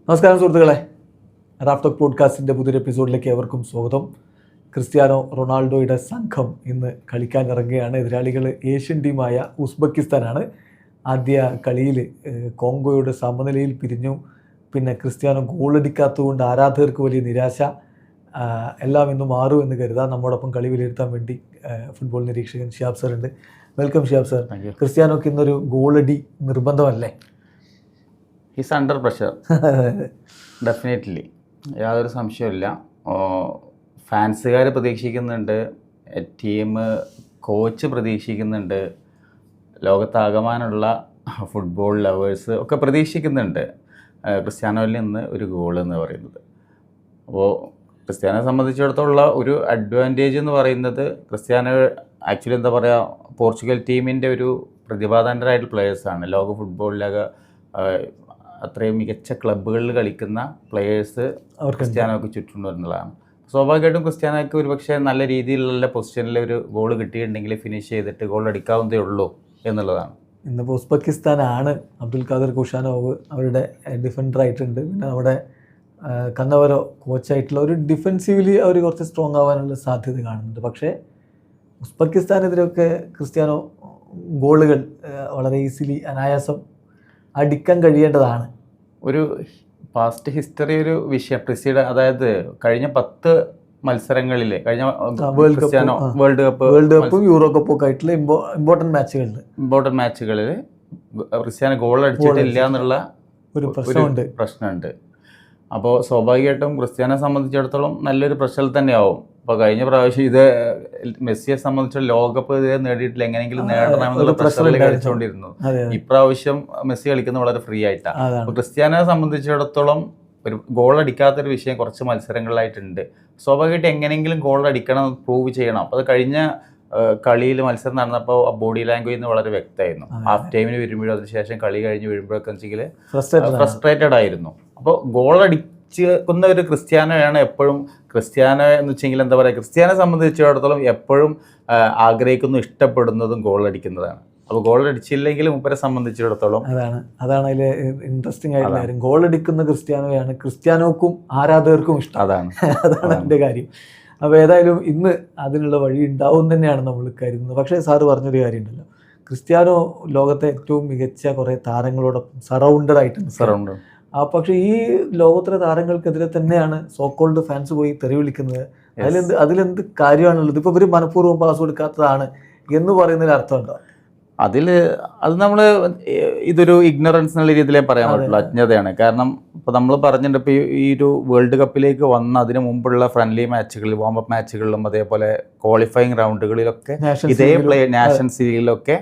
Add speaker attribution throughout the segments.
Speaker 1: നമസ്കാരം സുഹൃത്തുക്കളെ, Raf talk പോഡ്കാസ്റ്റിൻ്റെ പുതിയൊരു എപ്പിസോഡിലേക്ക് ഏവർക്കും സ്വാഗതം. ക്രിസ്ത്യാനോ റൊണാൾഡോയുടെ സംഘം ഇന്ന് കളിക്കാനിറങ്ങുകയാണ്. എതിരാളികൾ ഏഷ്യൻ ടീമായ ഉസ്ബെക്കിസ്ഥാനാണ്. ആദ്യ കളിയിൽ കോങ്കോയുടെ സമനിലയിൽ പിരിഞ്ഞു. പിന്നെ ക്രിസ്ത്യാനോ ഗോളടിക്കാത്തതുകൊണ്ട് ആരാധകർക്ക് വലിയ നിരാശ. എല്ലാം ഇന്ന് മാറും എന്ന് കരുതാം. നമ്മോടൊപ്പം കളി വിലയിരുത്താൻ വേണ്ടി ഫുട്ബോൾ നിരീക്ഷകൻ ഷിയാബ് സർ ഉണ്ട്. Welcome Shiyab sir. ക്രിസ്ത്യാനോക്ക് ഇന്നൊരു ഗോളടി നിർബന്ധമല്ലേ?
Speaker 2: ഈസ് അണ്ടർ പ്രഷർ, ഡെഫിനറ്റ്ലി, യാതൊരു സംശയമില്ല. ഫാൻസുകാർ പ്രതീക്ഷിക്കുന്നുണ്ട്, ടീം കോച്ച് പ്രതീക്ഷിക്കുന്നുണ്ട്, ലോകത്താകമാനുള്ള ഫുട്ബോൾ ലവേഴ്സ് ഒക്കെ പ്രതീക്ഷിക്കുന്നുണ്ട് ക്രിസ്ത്യാനോയിൽ നിന്ന് ഒരു ഗോൾ എന്ന് പറയുന്നത്. അപ്പോൾ ക്രിസ്ത്യാനോയെ സംബന്ധിച്ചിടത്തോളം ഒരു അഡ്വാൻറ്റേജ് എന്ന് പറയുന്നത്, ക്രിസ്ത്യാനോ ആക്ച്വലി എന്താ പറയുക, പോർച്ചുഗൽ ടീമിൻ്റെ ഒരു പ്രതിഭാധനരായിട്ടുള്ള പ്ലെയേഴ്സാണ്. ലോക ഫുട്ബോളിലൊക്കെ അത്രയും മികച്ച ക്ലബ്ബുകളിൽ കളിക്കുന്ന പ്ലെയേഴ്സ് ക്രിസ്ത്യാനോക്ക് ചുറ്റുണ്ട് എന്നുള്ളതാണ്. സ്വാഭാവികമായിട്ടും ക്രിസ്ത്യാനോക്ക് ഒരുപക്ഷെ നല്ല രീതിയിലുള്ള പൊസിഷനിൽ ഒരു ഗോൾ കിട്ടിയിട്ടുണ്ടെങ്കിൽ ഫിനിഷ് ചെയ്തിട്ട് ഗോൾ അടിക്കാവുന്നതേ ഉള്ളൂ എന്നുള്ളതാണ്.
Speaker 1: ഇന്നിപ്പോൾ ഉസ്ബെക്കിസ്ഥാനാണ്. അബ്ദുൽ ഖാദർ കുഷാനോവ് അവരുടെ ഡിഫൻഡറായിട്ടുണ്ട്. പിന്നെ നമ്മുടെ കന്നവരോ കോച്ചായിട്ടുള്ള ഒരു ഡിഫെൻസീവ്ലി അവർ കുറച്ച് സ്ട്രോങ് ആവാനുള്ള സാധ്യത കാണുന്നുണ്ട്. പക്ഷേ ഉസ്ബെക്കിസ്ഥാനെതിരെയൊക്കെ ക്രിസ്ത്യാനോ ഗോളുകൾ വളരെ ഈസിലി അനായാസം അടിക്കാൻ കഴിയേണ്ടതാണ്.
Speaker 2: ഒരു പാസ്റ്റ് ഹിസ്റ്ററി ഒരു വിഷയം അതായത് കഴിഞ്ഞ 10 മത്സരങ്ങളിൽ, കഴിഞ്ഞ വേൾഡ്
Speaker 1: കപ്പും യൂറോ കപ്പും ഒക്കെ ആയിട്ടുള്ള ഇമ്പോർട്ടൻറ്റ്
Speaker 2: മാച്ചുകളിൽ ക്രിസ്ത്യാനോ ഗോൾ അടിച്ചിട്ടില്ല എന്നുള്ള ഒരു പ്രശ്നമുണ്ട്. അപ്പോൾ സ്വാഭാവികമായിട്ടും ക്രിസ്ത്യാനോയെ സംബന്ധിച്ചിടത്തോളം നല്ലൊരു പ്രഷറിൽ തന്നെയാവും. അപ്പോൾ കഴിഞ്ഞ പ്രാവശ്യം ഇത് മെസ്സിയെ സംബന്ധിച്ച് ലോകകപ്പ് ഇതേ നേടിയിട്ടില്ല, എങ്ങനെയെങ്കിലും നേടണമെന്നുള്ള പ്രഷറിൽ കളിച്ചുകൊണ്ടിരുന്നു. ഇപ്രാവശ്യം മെസ്സി കളിക്കുന്നത് വളരെ ഫ്രീ ആയിട്ടാണ്. അപ്പോൾ ക്രിസ്ത്യാനോയെ സംബന്ധിച്ചിടത്തോളം ഒരു ഗോൾ അടിക്കാത്തൊരു വിഷയം കുറച്ച് മത്സരങ്ങളിലായിട്ടുണ്ട്. സ്വാഭാവികമായിട്ട് എങ്ങനെയെങ്കിലും ഗോൾ അടിക്കണം, പ്രൂവ് ചെയ്യണം. അപ്പോൾ അത് കഴിഞ്ഞ കളിയിൽ മത്സരം നടന്നപ്പോൾ ബോഡി ലാംഗ്വേജ് വളരെ വ്യക്തമായിരുന്നു. ഹാഫ് ടൈമിന് വരുമ്പോഴും അതിനുശേഷം കളി കഴിഞ്ഞ് വരുമ്പോഴൊക്കെ വെച്ചെങ്കിൽ ഫ്രസ്ട്രേറ്റഡ് ആയിരുന്നു. അപ്പോൾ ഗോൾ അടിക്കുന്ന ഒരു ക്രിസ്ത്യാനോയാണ് എപ്പോഴും. ക്രിസ്ത്യാനോ എന്ന് വെച്ചെങ്കിൽ എന്താ പറയുക, ക്രിസ്ത്യാനോയെ സംബന്ധിച്ചിടത്തോളം എപ്പോഴും ആഗ്രഹിക്കുന്നു, ഇഷ്ടപ്പെടുന്നതും ഗോൾ അടിക്കുന്നതാണ്. അപ്പോൾ ഗോൾ അടിച്ചില്ലെങ്കിൽ മുപ്പരെ സംബന്ധിച്ചിടത്തോളം
Speaker 1: അതാണ് അതിൽ ഇൻട്രസ്റ്റിംഗ് ആയിട്ടുള്ള കാര്യം. ഗോൾ അടിക്കുന്ന ക്രിസ്ത്യാനോയാണ് ക്രിസ്ത്യാനോക്കും ആരാധകർക്കും ഇഷ്ടം. അതാണ് എൻ്റെ കാര്യം. അപ്പോൾ ഏതായാലും ഇന്ന് അതിനുള്ള വഴി ഉണ്ടാവും തന്നെയാണ് നമ്മൾ കരുതുന്നത്. പക്ഷേ സാറ് പറഞ്ഞൊരു കാര്യമുണ്ടല്ലോ, ക്രിസ്ത്യാനോ ലോകത്തെ ഏറ്റവും മികച്ച കുറേ താരങ്ങളോടൊപ്പം സറൗണ്ടഡ് ആയിട്ടുണ്ട്. പക്ഷേ ഈ ലോകത്തിലെ താരങ്ങൾക്കെതിരെ തന്നെയാണ് സോക്കോൾഡ് ഫാൻസ് പോയി തെറി വിളിക്കുന്നത്. അതിലെന്ത് കാര്യമാണുള്ളത്? ഇപ്പോൾ ഇവർ മനഃപൂർവ്വം പാസ് കൊടുക്കാത്തതാണ് എന്ന് പറയുന്നതിൽ അർത്ഥമുണ്ടോ?
Speaker 2: അത് നമ്മൾ ഇതൊരു ഇഗ്നറൻസ് എന്നുള്ള രീതിയിലേ പറയാൻ പറ്റുള്ളൂ, അജ്ഞതയാണ്. കാരണം ഇപ്പോൾ നമ്മൾ പറഞ്ഞിട്ടുണ്ട്, ഇപ്പോൾ ഈ ഒരു വേൾഡ് കപ്പിലേക്ക് വന്ന അതിന് മുമ്പുള്ള ഫ്രണ്ട്ലി മാച്ചുകളിൽ, വാമപ്പ് മാച്ചുകളിലും അതേപോലെ ക്വാളിഫയിങ് റൗണ്ടുകളിലൊക്കെ ഇതേ നാഷൻസ് ലീഗിലൊക്കെ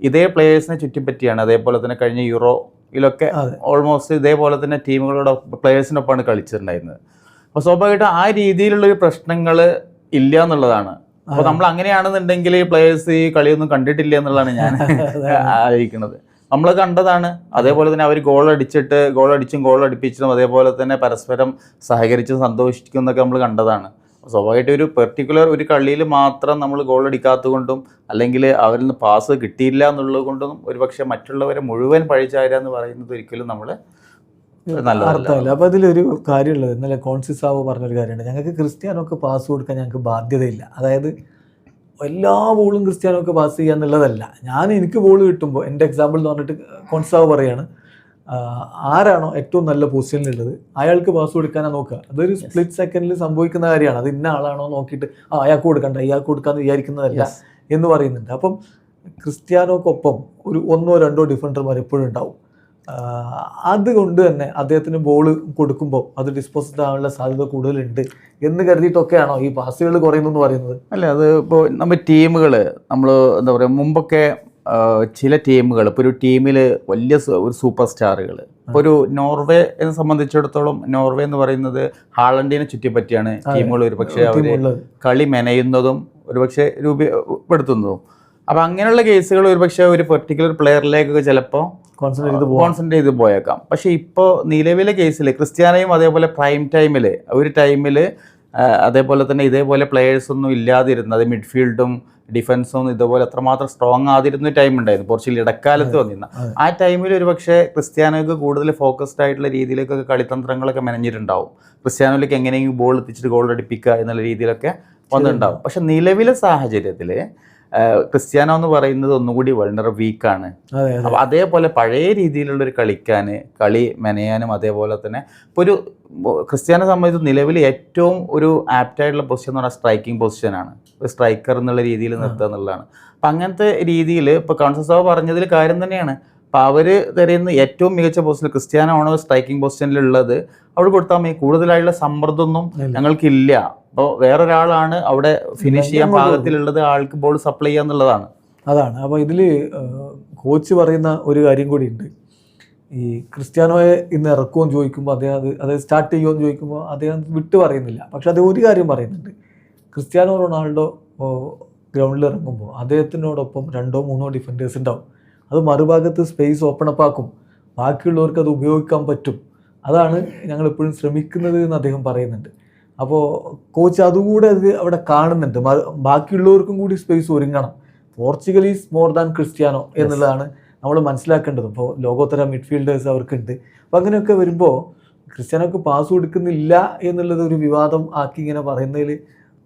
Speaker 2: ഇതേ പ്ലേയേഴ്സിനെ ചുറ്റിപ്പറ്റിയാണ്. അതേപോലെ തന്നെ കഴിഞ്ഞ യൂറോയിലൊക്കെ ഓൾമോസ്റ്റ് ഇതേപോലെ തന്നെ പ്ലേയേഴ്സിനൊപ്പമാണ് കളിച്ചിട്ടുണ്ടായിരുന്നത്. അപ്പോൾ സ്വാഭാവികമായിട്ടും ആ രീതിയിലുള്ളൊരു പ്രശ്നങ്ങൾ ഇല്ല എന്നുള്ളതാണ്. അപ്പോൾ നമ്മൾ അങ്ങനെയാണെന്നുണ്ടെങ്കിൽ പ്ലേയേഴ്സ് ഈ കളിയൊന്നും കണ്ടിട്ടില്ല എന്നുള്ളതാണ് ഞാൻ ആലോചിക്കുന്നത്. നമ്മൾ കണ്ടതാണ്. അതേപോലെ തന്നെ അവർ ഗോൾ അടിച്ചും ഗോൾ അടിപ്പിച്ചതും അതേപോലെ തന്നെ പരസ്പരം സഹകരിച്ചും സന്തോഷിക്കും എന്നൊക്കെ നമ്മൾ കണ്ടതാണ്. സ്വാഭാവികമായിട്ട് ഒരു പെർട്ടിക്കുലർ ഒരു കളിയിൽ മാത്രം നമ്മൾ ഗോൾ അടിക്കാത്തത് കൊണ്ടും അല്ലെങ്കിൽ അവരിൽ നിന്ന് പാസ് കിട്ടിയില്ല എന്നുള്ളത് കൊണ്ടും ഒരുപക്ഷെ മറ്റുള്ളവരെ മുഴുവൻ പഴിച്ചാരുക എന്ന് പറയുന്നത് ഒരിക്കലും നമ്മൾ
Speaker 1: അർത്ഥമില്ല. അപ്പോൾ അതിലൊരു കാര്യമുള്ളത്, ഇന്നലെ കോൺസിസാവ് പറഞ്ഞൊരു കാര്യമുണ്ട്, ഞങ്ങൾക്ക് ക്രിസ്ത്യാനോക്ക് പാസ് കൊടുക്കാൻ ഞങ്ങൾക്ക് ബാധ്യതയില്ല. അതായത് എല്ലാ ബോളും ക്രിസ്ത്യാനോക്ക് പാസ് ചെയ്യുക എന്നുള്ളതല്ല. എനിക്ക് ബോൾ കിട്ടുമ്പോൾ, എൻ്റെ എക്സാമ്പിൾ എന്ന് പറഞ്ഞിട്ട് കോൺസിസാവ് പറയാണ്, ആരാണോ ഏറ്റവും നല്ല പൊസിഷനിലുള്ളത് അയാൾക്ക് പാസ് കൊടുക്കാനാണ് നോക്കുക. അതൊരു സ്പ്ലിറ്റ് സെക്കൻഡിൽ സംഭവിക്കുന്ന കാര്യമാണ്. അത് ഇന്ന ആളാണോ നോക്കിയിട്ട് അയാൾക്ക് കൊടുക്കണ്ട, ഇയാൾക്ക് കൊടുക്കാമെന്ന് വിചാരിക്കുന്നതല്ല എന്ന് പറയുന്നുണ്ട്. അപ്പം ക്രിസ്ത്യാനോക്കൊപ്പം ഒരു 1-2 ഡിഫൻഡർമാർ എപ്പോഴും ഉണ്ടാവും. അതുകൊണ്ട് തന്നെ അദ്ദേഹത്തിന് ബോൾ കൊടുക്കുമ്പോൾ അത് ഡിസ്പോസ് ആവാനുള്ള സാധ്യത കൂടുതലുണ്ട് എന്ന് കരുതിയിട്ടൊക്കെയാണോ ഈ പാസുകൾ കുറയുന്നു പറയുന്നത്?
Speaker 2: അല്ല, അത് ഇപ്പോൾ നമ്മൾ ടീമുകൾ നമ്മൾ എന്താ പറയുക, മുമ്പൊക്കെ ചില ടീമുകൾ, ഇപ്പോൾ ഒരു ടീമിൽ വലിയ ഒരു സൂപ്പർ സ്റ്റാറുകൾ, ഇപ്പോൾ ഒരു നോർവേ എന്നെ സംബന്ധിച്ചിടത്തോളം, നോർവേ എന്ന് പറയുന്നത് ഹാളണ്ടിനെ ചുറ്റിപ്പറ്റിയാണ് ടീമുകൾ ഒരുപക്ഷെ അവർ കളി മെനയുന്നതും ഒരുപക്ഷെ രൂപപ്പെടുത്തുന്നതും. അപ്പോൾ അങ്ങനെയുള്ള കേസുകൾ ഒരുപക്ഷെ ഒരു പെർട്ടിക്കുലർ പ്ലെയറിലേക്കൊക്കെ ചിലപ്പോൾ കോൺസെൻട്രേറ്റ് ചെയ്ത് പോയേക്കാം. പക്ഷേ ഇപ്പോൾ നിലവിലെ കേസിൽ ക്രിസ്ത്യാനോയും അതേപോലെ പ്രൈം ടൈമിൽ ഒരു ടൈമിൽ അതേപോലെ തന്നെ ഇതേപോലെ പ്ലെയേഴ്സൊന്നും ഇല്ലാതിരുന്നത്, അത് മിഡ്ഫീൽഡും ഡിഫൻസും ഇതുപോലെ അത്രമാത്രം സ്ട്രോങ് ആതിരുന്ന ടൈം ഉണ്ടായിരുന്നു പോർച്ചുഗൽ ഇടക്കാലത്ത് വന്നിരുന്ന. ആ ടൈമിൽ ഒരു പക്ഷേ ക്രിസ്ത്യാനോയ്ക്ക് കൂടുതൽ ഫോക്കസ്ഡ് ആയിട്ടുള്ള രീതിയിലേക്കൊക്കെ കളിതന്ത്രങ്ങളൊക്കെ മെനഞ്ഞിട്ടുണ്ടാവും. ക്രിസ്ത്യാനോയിലേക്ക് എങ്ങനെയെങ്കിലും ബോൾ എത്തിച്ചിട്ട് ഗോൾ അടിപ്പിക്കുക എന്നുള്ള രീതിയിലൊക്കെ വന്നിട്ടുണ്ടാവും. പക്ഷെ നിലവിലെ സാഹചര്യത്തിൽ ക്രിസ്ത്യാനോ എന്ന് പറയുന്നത് ഒന്നുകൂടി വളരെ വീക്കാണ്. അപ്പോൾ അതേപോലെ പഴയ രീതിയിലുള്ളൊരു കളി മെനയാനും അതേപോലെ തന്നെ ഇപ്പോൾ ഒരു ക്രിസ്ത്യാനോ സംബന്ധിച്ച് നിലവിൽ ഏറ്റവും ഒരു ആപ്റ്റായിട്ടുള്ള പൊസിഷൻ എന്ന് പറഞ്ഞാൽ സ്ട്രൈക്കിംഗ് പൊസിഷനാണ്. ഒരു സ്ട്രൈക്കർ എന്നുള്ള രീതിയിൽ നിർത്തുക എന്നുള്ളതാണ്. അപ്പം അങ്ങനത്തെ രീതിയിൽ ഇപ്പോൾ കൺസസാവ് പറഞ്ഞതിൽ കാര്യം തന്നെയാണ്. അപ്പോൾ അവർ തരുന്ന ഏറ്റവും മികച്ച പൊസിഷൻ ക്രിസ്ത്യാനോ ആണ് സ്ട്രൈക്കിംഗ് പൊസിഷനിലുള്ളത്. അവിടെ കൊടുത്താൽ മതി, കൂടുതലായുള്ള സമ്മർദ്ദമൊന്നും ഞങ്ങൾക്കില്ല. അപ്പോൾ വേറൊരാളാണ് അവിടെ ഫിനിഷ് ചെയ്യാൻ പാകത്തിലുള്ളത്, ആൾക്ക് ബോൾ സപ്ലൈ ചെയ്യുക എന്നുള്ളതാണ്.
Speaker 1: അതാണ്. അപ്പോൾ ഇതിൽ കോച്ച് പറയുന്ന ഒരു കാര്യം കൂടി ഉണ്ട്. ഈ ക്രിസ്ത്യാനോയെ ഇന്ന് ഇറക്കുമെന്ന് ചോദിക്കുമ്പോൾ അത് സ്റ്റാർട്ട് ചെയ്യുമെന്ന് ചോദിക്കുമ്പോൾ അദ്ദേഹം വിട്ട് പറയുന്നില്ല. പക്ഷെ അത് ഒരു കാര്യം പറയുന്നുണ്ട്, ക്രിസ്ത്യാനോ റൊണാൾഡോ ഗ്രൗണ്ടിൽ ഇറങ്ങുമ്പോൾ അദ്ദേഹത്തിനോടൊപ്പം 2-3 ഡിഫൻഡേഴ്സ് ഉണ്ടാവും. അത് മറുഭാഗത്ത് സ്പേസ് ഓപ്പൺ അപ്പ് ആക്കും, ബാക്കിയുള്ളവർക്ക് അത് ഉപയോഗിക്കാൻ പറ്റും. അതാണ് ഞങ്ങൾ എപ്പോഴും ശ്രമിക്കുന്നത് എന്ന് അദ്ദേഹം പറയുന്നുണ്ട്. അപ്പോൾ കോച്ച് അതുകൂടെ അത് അവിടെ കാണുന്നുണ്ട്. ബാക്കിയുള്ളവർക്കും കൂടി സ്പേസ് ഒരുങ്ങണം. Portugal is more than Cristiano എന്നുള്ളതാണ് നമ്മൾ മനസ്സിലാക്കേണ്ടത്. ഇപ്പോൾ ലോകോത്തര മിഡ്ഫീൽഡേഴ്സ് അവർക്കുണ്ട്. അപ്പോൾ അങ്ങനെയൊക്കെ വരുമ്പോൾ ക്രിസ്ത്യാനോക്ക് പാസ് കൊടുക്കുന്നില്ല എന്നുള്ളത് ഒരു വിവാദം ആക്കി ഇങ്ങനെ പറയുന്നതിൽ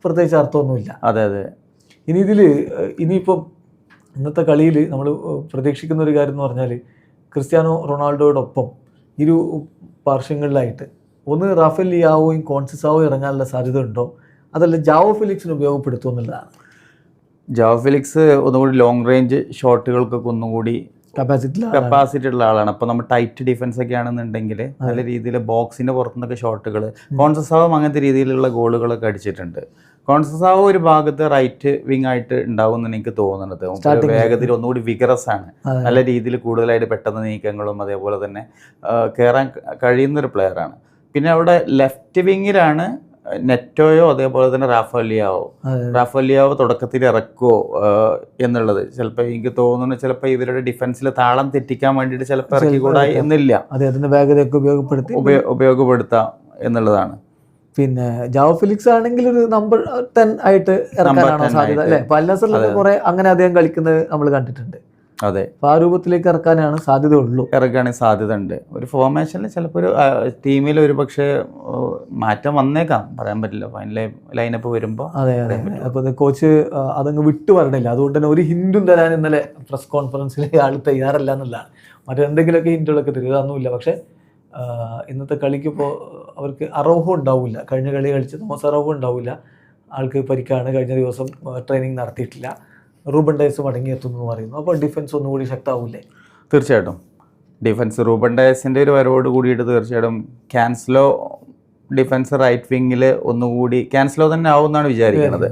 Speaker 1: പ്രത്യേകിച്ച് അർത്ഥമൊന്നുമില്ല.
Speaker 2: അതെ അതെ.
Speaker 1: ഇനിയിപ്പം ഇന്നത്തെ കളിയിൽ നമ്മൾ പ്രതീക്ഷിക്കുന്ന ഒരു കാര്യം എന്ന് പറഞ്ഞാൽ ക്രിസ്ത്യാനോ റൊണാൾഡോയോടൊപ്പം ഇരു പാർശ്വങ്ങളിലായിട്ട് ഒന്ന് റാഫേൽ ലിയാവോയും കോൺസെസാവോയും ഇറങ്ങാനുള്ള സാധ്യത ഉണ്ടോ, അതല്ല ജാവോ ഫെലിക്സിന് ഉപയോഗപ്പെടുത്തുമോ എന്നുള്ളതാണ്.
Speaker 2: ജാവോ ഫെലിക്സ് ഒന്നുകൂടി ലോങ് റേഞ്ച് ഷോട്ടുകൾക്കൊക്കെ ഒന്നുകൂടി കപ്പാസിറ്റി ഉള്ള ആളാണ്. അപ്പോൾ നമ്മൾ ടൈറ്റ് ഡിഫൻസ് ഒക്കെ ആണെന്നുണ്ടെങ്കിൽ നല്ല രീതിയിൽ ബോക്സിൻ്റെ പുറത്തുനിന്നൊക്കെ ഷോട്ടുകൾ, കോൺസെസാവും അങ്ങനത്തെ രീതിയിലുള്ള ഗോളുകളൊക്കെ അടിച്ചിട്ടുണ്ട്. കോൺസെസാവോ ഒരു ഭാഗത്ത് റൈറ്റ് വിങ് ആയിട്ട് ഉണ്ടാവും എന്ന് എനിക്ക് തോന്നുന്നത്. വേഗത്തിൽ ഒന്നുകൂടി വിഗറസ് ആണ്, നല്ല രീതിയിൽ കൂടുതലായിട്ട് പെട്ടെന്ന് നീക്കങ്ങളും അതേപോലെ തന്നെ കയറാൻ കഴിയുന്നൊരു പ്ലെയറാണ്. പിന്നെ അവിടെ ലെഫ്റ്റ് വിങ്ങിലാണ് നെറ്റോയോ അതേപോലെ തന്നെ റാഫേൽ ലിയാവോ തുടക്കത്തിൽ ഇറക്കുമോ എന്നുള്ളത് ചിലപ്പോൾ എനിക്ക് തോന്നുന്നു. ചിലപ്പോൾ ഇവരുടെ ഡിഫൻസിൽ താളം തെറ്റിക്കാൻ വേണ്ടിയിട്ട് ചിലപ്പോൾ ഇറക്കിക്കൂടായി എന്നില്ല,
Speaker 1: അദ്ദേഹത്തിന്റെ വേഗതയൊക്കെ
Speaker 2: ഉപയോഗപ്പെടുത്താം എന്നുള്ളതാണ്.
Speaker 1: പിന്നെ ജാവോ ഫെലിക്സ് ആണെങ്കിൽ ഒരു നമ്പർ 10 ആയിട്ട് ഇറക്കാനാണോ സാധ്യത അല്ലേ? പല്ലസറിലൊക്കെ കുറെ അങ്ങനെ അദ്ദേഹം കളിക്കുന്നത് നമ്മൾ കണ്ടിട്ടുണ്ട്.
Speaker 2: അതെ,
Speaker 1: അപ്പോൾ ആ രൂപത്തിലേക്ക് ഇറക്കാനാണ് സാധ്യത ഉള്ളൂ.
Speaker 2: ഇറക്കാണെങ്കിൽ സാധ്യത ഉണ്ട്. ഒരു ഫോർമേഷനിൽ ചിലപ്പോൾ ഒരു ടീമിൽ ഒരു പക്ഷേ മാറ്റം വന്നേക്കാം, പറയാൻ പറ്റില്ല. ഫൈനൽ ലൈനപ്പ് വരുമ്പോൾ.
Speaker 1: അതെ അതെ. അപ്പോൾ കോച്ച് അതങ്ങ് വിട്ടു പറഞ്ഞില്ല. അതുകൊണ്ട് തന്നെ ഒരു ഹിൻറ്റും തരാൻ ഇന്നലെ പ്രസ് കോൺഫറൻസിൽ ആൾ തയ്യാറല്ല എന്നുള്ളതാണ്. മറ്റെന്തെങ്കിലുമൊക്കെ ഹിൻറ്റുകളൊക്കെ തരുന്നൊന്നുമില്ല. പക്ഷേ ഇന്നത്തെ കളിക്കിപ്പോൾ അവർക്ക് അറോഹോ ഉണ്ടാവില്ല. കഴിഞ്ഞ കളി കളിച്ച് തോമസ് അറോഹോ ഉണ്ടാവില്ല, ആൾക്ക് പരിക്കാണ്. കഴിഞ്ഞ ദിവസം ട്രെയിനിങ് നടത്തിയിട്ടില്ല. റൂബൻ ഡയസ് മടങ്ങിയെത്തുന്നു എന്ന് പറയുന്നു. അപ്പോൾ ഡിഫൻസ് ഒന്നുകൂടി ശക്തമാവില്ലേ?
Speaker 2: തീർച്ചയായിട്ടും ഡിഫൻസ് റൂബൻ ഡയസിൻ്റെ ഒരു വരവോട് കൂടിയിട്ട് തീർച്ചയായിട്ടും ക്യാൻസലോ ഡിഫൻസ് റൈറ്റ് വിങ്ങിൽ ഒന്നുകൂടി ക്യാൻസലോ തന്നെ ആവുമെന്നാണ് വിചാരിക്കുന്നത്.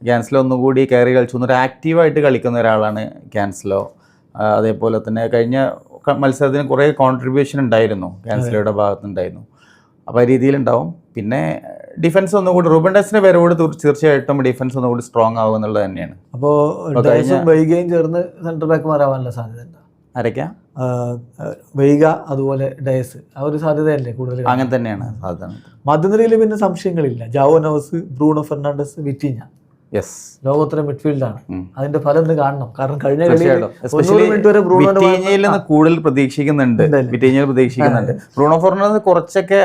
Speaker 2: ക്യാൻസലോ ഒന്നുകൂടി കയറി കളിച്ചു ഒരു ആക്റ്റീവായിട്ട് കളിക്കുന്ന ഒരാളാണ് ക്യാൻസലോ. അതേപോലെ തന്നെ കഴിഞ്ഞ മത്സരത്തിന് കുറേ കോൺട്രിബ്യൂഷൻ ഉണ്ടായിരുന്നു, ക്യാൻസലോയുടെ ഭാഗത്തുനിന്നുണ്ടായിരുന്നു. അപ്പോൾ ആ രീതിയിലുണ്ടാവും. പിന്നെ ഡിഫൻസ് ഒന്നുകൂടി റൂബൻ ഡയസിന്റെ വരവോട് തീർച്ചയായിട്ടും ഡിഫൻസ് ഒന്നുകൂടി സ്ട്രോങ് ആവും എന്നുള്ളത് തന്നെയാണ്.
Speaker 1: അപ്പോൾ വൈകയും ചേർന്ന് സെൻട്രൽ ബാക്ക് മാറാവാനുള്ള സാധ്യത എന്താ?
Speaker 2: ആരൊക്കെയാ?
Speaker 1: വൈക അതുപോലെ ഡയസ്, ആ ഒരു സാധ്യതയല്ലേ കൂടുതൽ?
Speaker 2: അങ്ങനെ തന്നെയാണ് സാധ്യത.
Speaker 1: മധ്യനിരയിൽ പിന്നെ സംശയങ്ങളില്ല. ജാവോ നവസ്, ബ്രൂണോ ഫെർണാണ്ടസ്, വിറ്റിഞ്ഞ ലോകോത്തര മിഡ്ഫീൽഡാണ്. അതിന്റെ ഫലം ഒന്ന് കാണണം. കാരണം കഴിഞ്ഞ കളിയിൽ
Speaker 2: കൂടുതൽ പ്രതീക്ഷിക്കുന്നുണ്ട്. ബ്രൂണോ ഫെർണാണ്ടസ് കുറച്ചൊക്കെ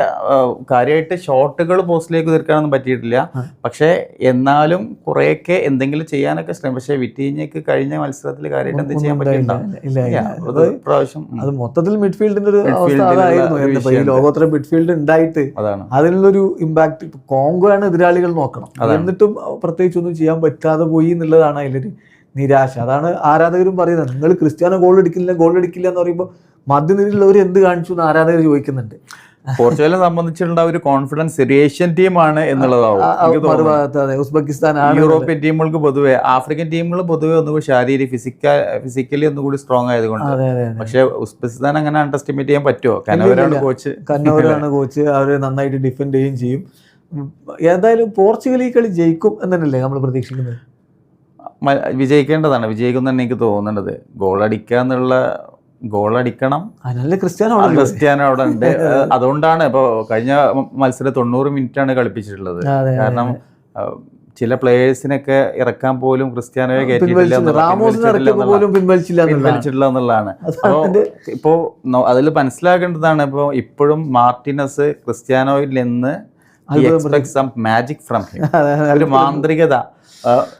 Speaker 2: കാര്യമായിട്ട് ഷോട്ടുകൾ പോസ്റ്റിലേക്ക് തീർക്കാനൊന്നും പറ്റിയിട്ടില്ല. പക്ഷെ എന്നാലും കുറെയൊക്കെ എന്തെങ്കിലും ചെയ്യാനൊക്കെ ശ്രമിക്കും. പക്ഷെ വിറ്റീഞ്ഞയ്ക്ക് കഴിഞ്ഞ മത്സരത്തിൽ കാര്യമായിട്ട് എന്ത് ചെയ്യാൻ പറ്റില്ല പ്രാവശ്യം.
Speaker 1: അത് മൊത്തത്തിൽ മിഡ്ഫീൽഡിന്റെ ഒരു അവസ്ഥ. ലോകോത്തര മിഡ്ഫീൽഡ് ഉണ്ടായിട്ട് അതിനുള്ളൊരു ഇമ്പാക്ട് കോങ്കോ ആണ് എതിരാളികൾ നോക്കണം. എന്നിട്ടും പ്രത്യേകിച്ച് ഒന്നും ചെയ്യാൻ പറ്റാതെ പോയി എന്നുള്ളതാണ് അതിലൊരു നിരാശ. അതാണ് ആരാധകരും പറയുന്നത്. നിങ്ങൾ ക്രിസ്ത്യാനോ ഗോൾ അടിക്കില്ല എന്ന് പറയുമ്പോൾ മധ്യനിരയിലുള്ളവർ എന്ത് കാണിച്ചു എന്ന് ആരാധകർ ചോദിക്കുന്നുണ്ട്.
Speaker 2: പോർച്ചുഗലിനെ സംബന്ധിച്ചുള്ള ഒരു കോൺഫിഡൻസ് ഏഷ്യൻ ടീമാണ് എന്നുള്ളതാവും.
Speaker 1: ഉസ്ബെക്കിസ്ഥാൻ,
Speaker 2: യൂറോപ്യൻ ടീമുകൾക്ക് പൊതുവെ, ആഫ്രിക്കൻ ടീമുകൾ പൊതുവെ ഒന്നുകൂടി ഫിസിക്കലി ഒന്നുകൂടി സ്ട്രോങ് ആയതുകൊണ്ട്. പക്ഷെ ഉസ്ബെക്കിസ്ഥാൻ അങ്ങനെ അണ്ടർ എസ്റ്റിമേറ്റ് ചെയ്യാൻ പറ്റുമോ? കന്നവരാണ്
Speaker 1: കോച്ച്. അവർ നന്നായിട്ട് ഡിഫെൻഡ് ചെയ്യുകയും ചെയ്യും. ഏതായാലും പോർച്ചുഗൽ ഈ കളി ജയിക്കും എന്നല്ലേ നമ്മൾ പ്രതീക്ഷിക്കുന്നത്?
Speaker 2: വിജയിക്കേണ്ടതാണ്, വിജയിക്കും തന്നെ എനിക്ക് തോന്നുന്നത്. ഗോൾ അടിക്കുക എന്നുള്ള ഗോൾ അടിക്കണം.
Speaker 1: അതിനല്ലേ ക്രിസ്ത്യാനോ
Speaker 2: ക്രിസ്ത്യാനോ അവിടെ ഉണ്ട്. അതുകൊണ്ടാണ് ഇപ്പോൾ കഴിഞ്ഞ മത്സരം 90 മിനിറ്റാണ് കളിപ്പിച്ചിട്ടുള്ളത്. കാരണം ചില പ്ലേയേഴ്സിനൊക്കെ ഇറക്കാൻ പോലും ക്രിസ്ത്യാനോയെ കയറ്റിയിട്ടില്ല എന്നുള്ളതാണ്. അപ്പോൾ ഇപ്പോൾ അതിൽ മനസ്സിലാക്കേണ്ടതാണ്, ഇപ്പോൾ ഇപ്പോഴും മാർട്ടിനസ് ക്രിസ്ത്യാനോയിൽ നിന്ന് മാജിക് ഫ്രം ഹിം, ഒരു മാന്ത്രികത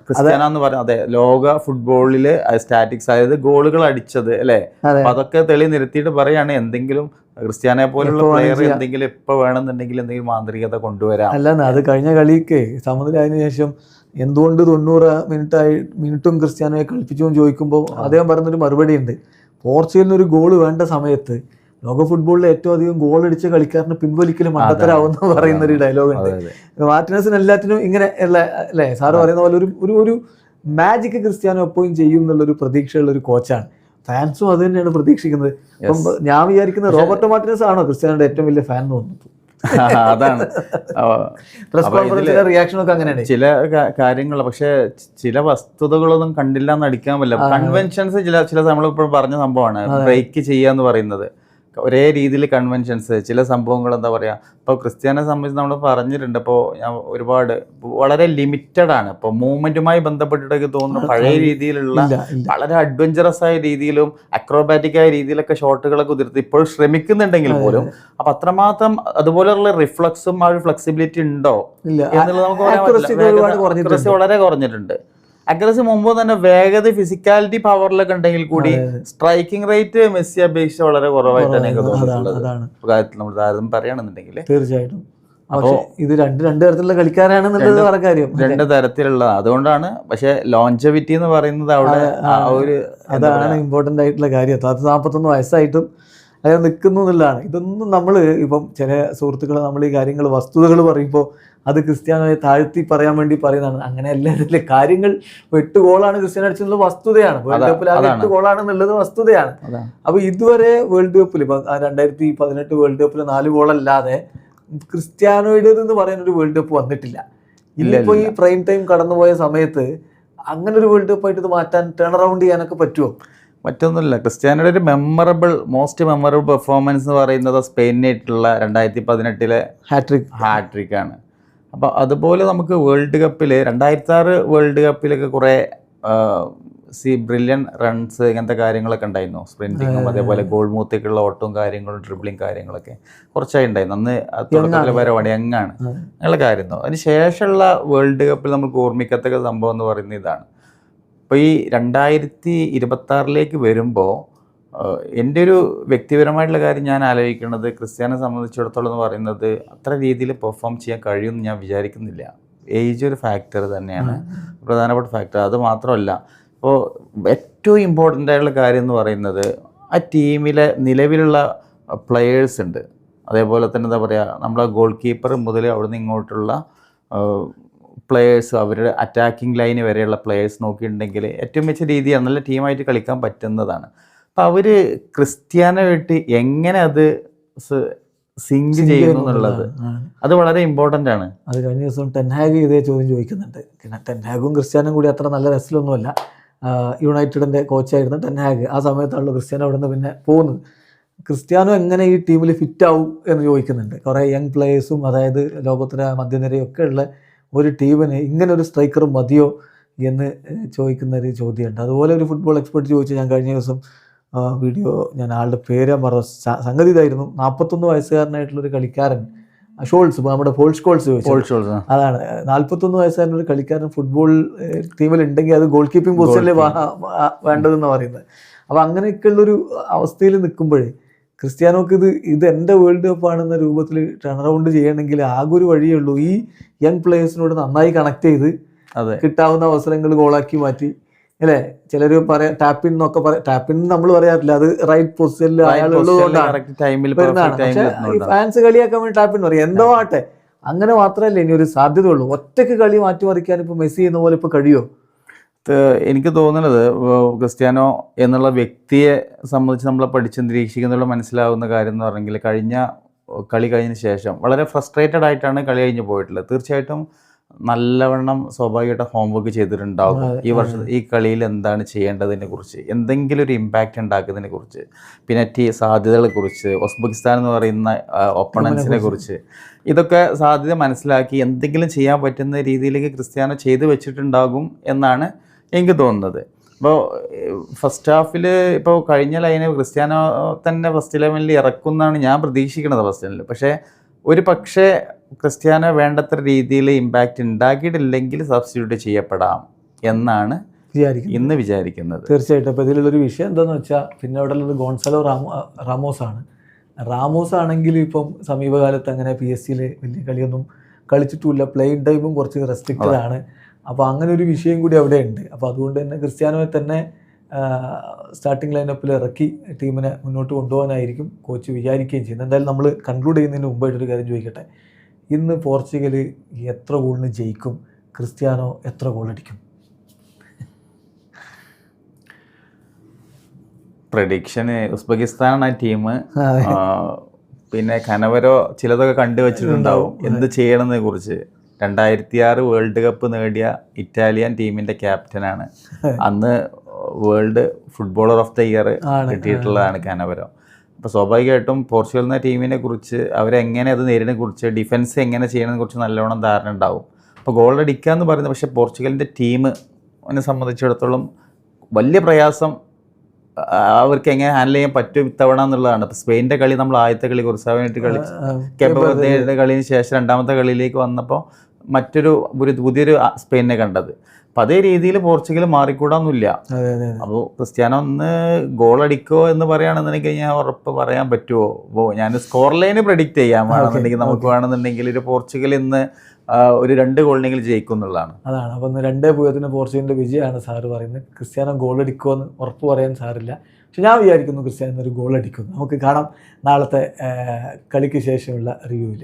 Speaker 2: ക്രിസ്ത്യാനോ എന്ന് പറയുന്നത്. അതെ, ലോക ഫുട്ബോളില് സ്റ്റാറ്റിക്സ്, അതായത് ഗോളുകൾ അടിച്ചത് അല്ലെ, അപ്പൊ അതൊക്കെ തെളി നിരത്തിയിട്ട് പറയാണ് എന്തെങ്കിലും ക്രിസ്ത്യാനോയെ പോലുള്ള പ്ലെയർ എന്തെങ്കിലും ഇപ്പൊ വേണമെന്നുണ്ടെങ്കിൽ എന്തെങ്കിലും മാന്ത്രികത കൊണ്ടുവരാം.
Speaker 1: അല്ല, അത് കഴിഞ്ഞ കളിക്ക് സമനിലയായതിനു ശേഷം എന്തുകൊണ്ട് 90 മിനിറ്റും ക്രിസ്ത്യാനോയെ കളിപ്പിച്ചു എന്ന് ചോദിക്കുമ്പോൾ അദ്ദേഹം പറയുന്നൊരു മറുപടി ഉണ്ട്. പോർച്ചുഗലിന് ഒരു ഗോൾ വേണ്ട സമയത്ത് ലോക ഫുട്ബോളിൽ ഏറ്റവും അധികം ഗോൾ അടിച്ച കളിക്കാരന് പിൻവലിക്കലും മണ്ടത്തരാവെന്ന് പറയുന്ന ഒരു ഡയലോഗ് ഉണ്ട്. മാർട്ടിനസിന് എല്ലാത്തിനും ഇങ്ങനെ ഉള്ള അല്ലേ, സാറ് പറയുന്ന പോലെ ഒരു മാജിക് ക്രിസ്ത്യാനോ എപ്പോഴും ചെയ്യും എന്നുള്ളൊരു പ്രതീക്ഷയുള്ള ഒരു കോച്ചാണ്. ഫാൻസും അത് തന്നെയാണ് പ്രതീക്ഷിക്കുന്നത്. അപ്പം ഞാൻ വിചാരിക്കുന്നത് റോബർട്ടോ മാർട്ടിനസ് ആണോ ക്രിസ്ത്യാനോയുടെ ഏറ്റവും വലിയ ഫാൻ എന്ന് തോന്നുന്നു.
Speaker 2: അതാണ്
Speaker 1: റിയാക്ഷനൊക്കെ അങ്ങനെയാണ്.
Speaker 2: ചില കാര്യങ്ങൾ പക്ഷെ ചില വസ്തുതകളൊന്നും കണ്ടില്ല എന്ന് അടിക്കാൻ പറ്റില്ല. കൺവെൻഷൻസ് ചില നമ്മളിപ്പോൾ പറഞ്ഞ സംഭവമാണ് ബ്രേക്ക് ചെയ്യാന്ന് പറയുന്നത്. ഒരേ രീതിയിൽ കൺവെൻഷൻസ്, ചില സംഭവങ്ങൾ എന്താ പറയുക, ഇപ്പോൾ ക്രിസ്ത്യാനെ സംബന്ധിച്ച് നമ്മൾ പറഞ്ഞിട്ടുണ്ട്. ഇപ്പോൾ ഞാൻ ഒരുപാട് വളരെ ലിമിറ്റഡ് ആണ്. ഇപ്പോൾ മൂവ്മെന്റുമായി ബന്ധപ്പെട്ടിട്ടൊക്കെ തോന്നുന്നു പഴയ രീതിയിലുള്ള വളരെ അഡ്വഞ്ചറസ് ആയ രീതിയിലും അക്രോബാറ്റിക് ആയ രീതിയിലൊക്കെ ഷോട്ടുകളൊക്കെ ഉതിർത്തി ഇപ്പോൾ ശ്രമിക്കുന്നുണ്ടെങ്കിൽ പോലും അപ്പൊ അത്രമാത്രം അതുപോലെയുള്ള റിഫ്ലക്സും ആ ഒരു ഫ്ലെക്സിബിലിറ്റി ഉണ്ടോ എന്നുള്ളത് നമുക്ക് പറയാൻ പറ്റില്ല. വളരെ കുറഞ്ഞിട്ടുണ്ട്. അഗ്രസീവ് മുമ്പ് തന്നെ വേഗത, ഫിസിക്കാലിറ്റി, പവറിലൊക്കെ ഉണ്ടെങ്കിൽ കൂടി സ്ട്രൈക്കിംഗ് റേറ്റ് മെസ്സി അപേക്ഷിച്ച് വളരെ കുറവായിട്ടാണ് എനിക്ക് തോന്നിയിട്ടുള്ളത്. കാര്യത്തിൽ നമ്മൾ താരതമ്യം പറയുകയാണെന്നുണ്ടെങ്കിൽ
Speaker 1: തീർച്ചയായിട്ടും. അപ്പോൾ ഇത് രണ്ട് തരത്തിലുള്ള കളിക്കാരാണെന്നുള്ളത് വേറെ കാര്യം,
Speaker 2: രണ്ട് തരത്തിലുള്ള. അതുകൊണ്ടാണ് പക്ഷെ ലോഞ്ചവിറ്റി എന്ന് പറയുന്നത് അവിടെ
Speaker 1: അതാണ് ഇമ്പോർട്ടൻ്റ് ആയിട്ടുള്ള കാര്യം. 41 വയസ്സായിട്ടും അയാൾ നിൽക്കുന്നു എന്നുള്ളതാണ്. ഇതൊന്നും നമ്മൾ ഇപ്പം ചില സുഹൃത്തുക്കൾ നമ്മൾ ഈ കാര്യങ്ങൾ വസ്തുതകൾ പറയുമ്പോൾ അത് ക്രിസ്ത്യാനോയെ താഴ്ത്തി പറയാൻ വേണ്ടി പറയുന്നതാണ്. അങ്ങനെയല്ല, ഇതിലെ കാര്യങ്ങൾ 8 ഗോളാണ് ക്രിസ്ത്യാനോ അടിച്ചെന്നുള്ളത് വസ്തുതയാണ്. വേൾഡ് കപ്പിൽ 8 ഗോളാണെന്നുള്ളത് വസ്തുതയാണ്. അപ്പൊ ഇതുവരെ വേൾഡ് കപ്പിൽ ഇപ്പൊ 2018 വേൾഡ് കപ്പിൽ 4 ഗോളല്ലാതെ ക്രിസ്ത്യാനോയുടേതെന്ന് പറയുന്ന ഒരു വേൾഡ് കപ്പ് വന്നിട്ടില്ല. ഇനിയിപ്പോ ഈ പ്രൈം ടൈം കടന്നുപോയ സമയത്ത് അങ്ങനെ ഒരു വേൾഡ് കപ്പായിട്ട് ഇത് മാറ്റാൻ, ടേൺ അറൗണ്ട് ചെയ്യാനൊക്കെ പറ്റുമോ?
Speaker 2: മറ്റൊന്നുമില്ല. ക്രിസ്ത്യാനോയുടെ ഒരു മോസ്റ്റ് മെമ്മറബിൾ പെർഫോമൻസ് എന്ന് പറയുന്നത് സ്പെയിനായിട്ടുള്ള 2018 ഹാട്രിക് ആണ്. അപ്പോൾ അതുപോലെ നമുക്ക് വേൾഡ് കപ്പിൽ 2006 വേൾഡ് കപ്പിലൊക്കെ കുറേ ബ്രില്യൻ റൺസ് ഇങ്ങനത്തെ കാര്യങ്ങളൊക്കെ ഉണ്ടായിരുന്നു. സ്പ്രിന്റിങ്ങും അതേപോലെ ഗോൾ മൂത്തേക്കുള്ള ഓട്ടവും കാര്യങ്ങളും ഡ്രിബ്ലിങ് കാര്യങ്ങളൊക്കെ കുറച്ചായി ഉണ്ടായിരുന്നു. അന്ന് തുടക്കത്തിലെ വരവാണ്, യങ്ങാണ് അങ്ങനെയുള്ള കാര്യമോ. അതിന് ശേഷമുള്ള വേൾഡ് കപ്പിൽ നമുക്ക് ഓർമ്മിക്കത്തക്ക സംഭവം എന്ന് പറയുന്നത് ഇതാണ്. അപ്പോൾ ഈ 2026 വരുമ്പോൾ എൻ്റെ ഒരു വ്യക്തിപരമായിട്ടുള്ള കാര്യം ഞാൻ ആലോചിക്കുന്നത്, ക്രിസ്ത്യാനെ സംബന്ധിച്ചിടത്തോളം എന്ന് പറയുന്നത് അത്ര രീതിയിൽ പെർഫോം ചെയ്യാൻ കഴിയുമെന്ന് ഞാൻ വിചാരിക്കുന്നില്ല. ഏജ് ഒരു ഫാക്ടർ തന്നെയാണ്, പ്രധാനപ്പെട്ട ഫാക്ടർ. അത് മാത്രമല്ല, ഇപ്പോൾ ഏറ്റവും ഇമ്പോർട്ടൻ്റ് ആയിട്ടുള്ള കാര്യം എന്ന് പറയുന്നത് ആ ടീമിലെ നിലവിലുള്ള പ്ലെയേഴ്സ് ഉണ്ട്. അതേപോലെ തന്നെ എന്താ പറയുക, നമ്മളെ ഗോൾ കീപ്പർ മുതൽ അവിടുന്ന് ഇങ്ങോട്ടുള്ള പ്ലെയേഴ്സ്, അവരുടെ അറ്റാക്കിംഗ് ലൈന് വരെയുള്ള പ്ലെയേഴ്സ് നോക്കിയിട്ടുണ്ടെങ്കിൽ ഏറ്റവും മികച്ച രീതിയാണ്, നല്ല ടീമായിട്ട് കളിക്കാൻ പറ്റുന്നതാണ്. അപ്പം അവർ ക്രിസ്ത്യാനോയായിട്ട് എങ്ങനെ അത് സിങ്ക് ചെയ്യുന്നു എന്നുള്ളത് അത് വളരെ ഇമ്പോർട്ടൻ്റ് ആണ്.
Speaker 1: അത് കഴിഞ്ഞ ദിവസം ടെൻഹാഗ് ഇതേ ചോദ്യം ചോദിക്കുന്നുണ്ട്. ടെൻഹാഗും ക്രിസ്ത്യാനും കൂടി അത്ര നല്ല രസമൊന്നുമല്ല. യുണൈറ്റഡിൻ്റെ കോച്ചായിരുന്നു ടെൻഹാഗ്. ആ സമയത്താണല്ലോ ക്രിസ്ത്യാനോ അവിടെ നിന്ന് പിന്നെ പോകുന്നത്. ക്രിസ്ത്യാനോ എങ്ങനെ ഈ ടീമിൽ ഫിറ്റ് ആവും എന്ന് ചോദിക്കുന്നുണ്ട്. കുറേ യങ് പ്ലേയേഴ്സും അതായത് ലോകോത്തര മധ്യനിരയൊക്കെ ഉള്ള ഒരു ടീമിന് ഇങ്ങനെ ഒരു സ്ട്രൈക്കർ മതിയോ എന്ന് ചോദിക്കുന്ന ഒരു ചോദ്യമുണ്ട്. അതുപോലെ ഒരു ഫുട്ബോൾ എക്സ്പെർട്ട് ചോദിച്ചു. ഞാൻ കഴിഞ്ഞ ദിവസം വീഡിയോ, ഞാൻ ആളുടെ പേര് പറഞ്ഞു, സംഗതി ഇതായിരുന്നു. 41 വയസ്സുകാരനായിട്ടുള്ളൊരു കളിക്കാരൻ ഷോൾസ്, നമ്മുടെ പോൾ സ്കോൾസ് ചോദിച്ചു. അതാണ് 41 വയസ്സുകാരൻ ഒരു കളിക്കാരൻ ഫുട്ബോൾ ടീമിൽ ഉണ്ടെങ്കിൽ അത് ഗോൾ കീപ്പിംഗ് പൊസിഷനിൽ വേണ്ടതെന്ന് പറയുന്നത്. അപ്പോൾ അങ്ങനെയൊക്കെയുള്ളൊരു അവസ്ഥയിൽ നിൽക്കുമ്പോഴേ ക്രിസ്ത്യാനോക്ക് ഇത് എൻ്റെ വേൾഡ് കപ്പാണെന്ന രൂപത്തിൽ ടേൺ അറൗണ്ട് ചെയ്യണമെങ്കിൽ ആകെ ഒരു വഴിയേ ഉള്ളൂ. ഈ യങ് പ്ലേയേഴ്സിനോട് നന്നായി കണക്ട് ചെയ്ത് കിട്ടാവുന്ന അവസരങ്ങൾ ഗോളാക്കി മാറ്റി, അല്ലേ? ചിലർ പറയാം ടാപ്പിൻ എന്നൊക്കെ പറയാം. ടാപ്പിൻ നമ്മൾ പറയാറില്ല, അത് റൈറ്റ് പൊസിഷനിൽ അയാളുള്ളതുകൊണ്ടാണ്. പക്ഷെ ഈ ഫാൻസ് കളിയാക്കാൻ വേണ്ടി ടാപ്പിൻ പറയും. എന്തോ ആട്ടെ, അങ്ങനെ മാത്രമല്ല ഇനി ഒരു സാധ്യത ഉള്ളൂ. ഒറ്റയ്ക്ക് കളി മാറ്റിമറിക്കാൻ ഇപ്പോൾ മെസ്സി ചെയ്യുന്ന പോലെ ഇപ്പോൾ കഴിയുമോ?
Speaker 2: എനിക്ക് തോന്നുന്നത് ക്രിസ്ത്യാനോ എന്നുള്ള വ്യക്തിയെ സംബന്ധിച്ച് നമ്മൾ പഠിച്ച് നിരീക്ഷിക്കുന്നതിലൂടെ മനസ്സിലാവുന്ന കാര്യം എന്ന് പറഞ്ഞെങ്കിൽ, കളി കഴിഞ്ഞതിന് ശേഷം വളരെ ഫ്രസ്ട്രേറ്റഡ് ആയിട്ടാണ് കളി കഴിഞ്ഞ് പോയിട്ടുള്ളത്. തീർച്ചയായിട്ടും നല്ലവണ്ണം സ്വാഭാവികമായിട്ട് ഹോംവർക്ക് ചെയ്തിട്ടുണ്ടാകും. ഈ വർഷം ഈ കളിയിൽ എന്താണ് ചെയ്യേണ്ടതിനെ കുറിച്ച്, എന്തെങ്കിലും ഒരു ഇമ്പാക്റ്റ് ഉണ്ടാക്കുന്നതിനെ കുറിച്ച്, പിന്നെ സാധ്യതകളെ കുറിച്ച്, ഉസ്ബെക്കിസ്ഥാൻ എന്ന് പറയുന്ന ഒപ്പണൻസിനെ കുറിച്ച്, ഇതൊക്കെ സാധ്യത മനസ്സിലാക്കി എന്തെങ്കിലും ചെയ്യാൻ പറ്റുന്ന രീതിയിലേക്ക് ക്രിസ്ത്യാനോ ചെയ്തു വെച്ചിട്ടുണ്ടാകും എന്നാണ് എനിക്ക് തോന്നുന്നത്. ഇപ്പോൾ ഫസ്റ്റ് ഹാഫിൽ ഇപ്പോൾ കഴിഞ്ഞ ലൈന് ക്രിസ്ത്യാനോ തന്നെ ഫസ്റ്റ് 11 ഇറക്കുമെന്നാണ് ഞാൻ പ്രതീക്ഷിക്കുന്നത് ഫസ്റ്റ് 11. പക്ഷേ ഒരു പക്ഷേ ക്രിസ്ത്യാനോ വേണ്ടത്ര രീതിയിൽ ഇമ്പാക്റ്റ് ഉണ്ടാക്കിയിട്ടില്ലെങ്കിൽ സബ്സ്റ്റിറ്റ്യൂട്ട് ചെയ്യപ്പെടാം എന്നാണ് ഇന്ന് വിചാരിക്കുന്നത്.
Speaker 1: തീർച്ചയായിട്ടും. അപ്പോൾ ഇതിലുള്ളൊരു വിഷയം എന്താണെന്ന് വെച്ചാൽ പിന്നെ അവിടെ ഉള്ളത് ഗോൺസാലോ റാമോസാണ്. റാമോസ് ആണെങ്കിൽ ഇപ്പം സമീപകാലത്ത് അങ്ങനെ PSG വലിയ കളിയൊന്നും കളിച്ചിട്ടുമില്ല, പ്ലേയിങ് ടൈമും കുറച്ച് റെസ്ട്രിക്റ്റഡ് ആണ്. അപ്പോൾ അങ്ങനെ ഒരു വിഷയം കൂടി അവിടെ ഉണ്ട്. അപ്പോൾ അതുകൊണ്ട് തന്നെ ക്രിസ്ത്യാനോയെ തന്നെ സ്റ്റാർട്ടിംഗ് ലൈനപ്പിൽ ഇറക്കി ടീമിനെ മുന്നോട്ട് കൊണ്ടുപോകാനായിരിക്കും കോച്ച് വിചാരിക്കുകയും ചെയ്യുന്നത്. എന്തായാലും നമ്മൾ കൺക്ലൂഡ് ചെയ്യുന്നതിന് മുമ്പായിട്ടൊരു കാര്യം ചോദിക്കട്ടെ, ഇന്ന് പോർച്ചുഗൽ എത്ര ഗോളിന് ജയിക്കും? ക്രിസ്ത്യാനോ എത്ര ഗോളടിക്കും?
Speaker 2: പ്രഡിക്ഷന് ഉസ്ബെക്കിസ്ഥാനാണ് ആ ടീം. പിന്നെ കനവരോ ചിലതൊക്കെ കണ്ടുവച്ചിട്ടുണ്ടാവും എന്ത് ചെയ്യണമെന്നതിനെ കുറിച്ച്. 2006 വേൾഡ് കപ്പ് നേടിയ ഇറ്റാലിയൻ ടീമിൻ്റെ ക്യാപ്റ്റനാണ്. അന്ന് world footballer of the year കിട്ടിയിട്ടുള്ളതാണ് കനവരോ. അപ്പോൾ സ്വാഭാവികമായിട്ടും പോർച്ചുഗൽ എന്ന ടീമിനെ കുറിച്ച് അവരെങ്ങനെ അത് നേരിടുന്നതിനെ കുറിച്ച്, ഡിഫൻസ് എങ്ങനെ ചെയ്യണതിനെ കുറിച്ച് നല്ലോണം ധാരണ ഉണ്ടാവും. അപ്പോൾ ഗോൾ അടിക്കുക എന്ന് പറയുന്നത് പക്ഷേ പോർച്ചുഗലിൻ്റെ ടീമിനെ സംബന്ധിച്ചിടത്തോളം വലിയ പ്രയാസം അവർക്ക് എങ്ങനെ ഹാൻഡിൽ ചെയ്യാൻ പറ്റും ഇത്തവണ എന്നുള്ളതാണ്. ഇപ്പോൾ സ്പെയിൻ്റെ കളി നമ്മൾ ആദ്യത്തെ കളി കുർസാവായിട്ട് കളിച്ച് കേപ്പവെർദെയുടെ കളിന് ശേഷം രണ്ടാമത്തെ കളിയിലേക്ക് വന്നപ്പോൾ പുതിയൊരു സ്പെയിനെ കണ്ടത്. അപ്പം അതേ രീതിയിൽ പോർച്ചുഗൽ മാറിക്കൂടാന്നില്ല. അപ്പോൾ ക്രിസ്ത്യാനോ ഒന്ന് ഗോൾ അടിക്കുമോ എന്ന് പറയുകയാണെന്നുണ്ടെങ്കിൽ ഞാൻ ഉറപ്പ് പറയാൻ പറ്റുമോ? അപ്പോൾ ഞാൻ സ്കോർ ലൈന് പ്രെഡിക്റ്റ് ചെയ്യാൻ വേണമെന്നുണ്ടെങ്കിൽ നമുക്ക് വേണമെന്നുണ്ടെങ്കിൽ ഒരു പോർച്ചുഗൽ ഇന്ന് ഒരു 2 ഗോളിനെങ്കിലും ജയിക്കും എന്നുള്ളതാണ്.
Speaker 1: അതാണ്. അപ്പം 2-0 പോർച്ചുഗലിൻ്റെ വിജയമാണ് സാറ് പറയുന്നത്. ക്രിസ്ത്യാനോ ഗോൾ അടിക്കുമോ എന്ന് ഉറപ്പ് പറയാൻ സാറില്ല. പക്ഷെ ഞാൻ വിചാരിക്കുന്നു ക്രിസ്ത്യാനോ ഒരു ഗോൾ അടിക്കുന്നു. നമുക്ക് കാണാം നാളത്തെ കളിക്ക് ശേഷമുള്ള റിവ്യൂവിൽ.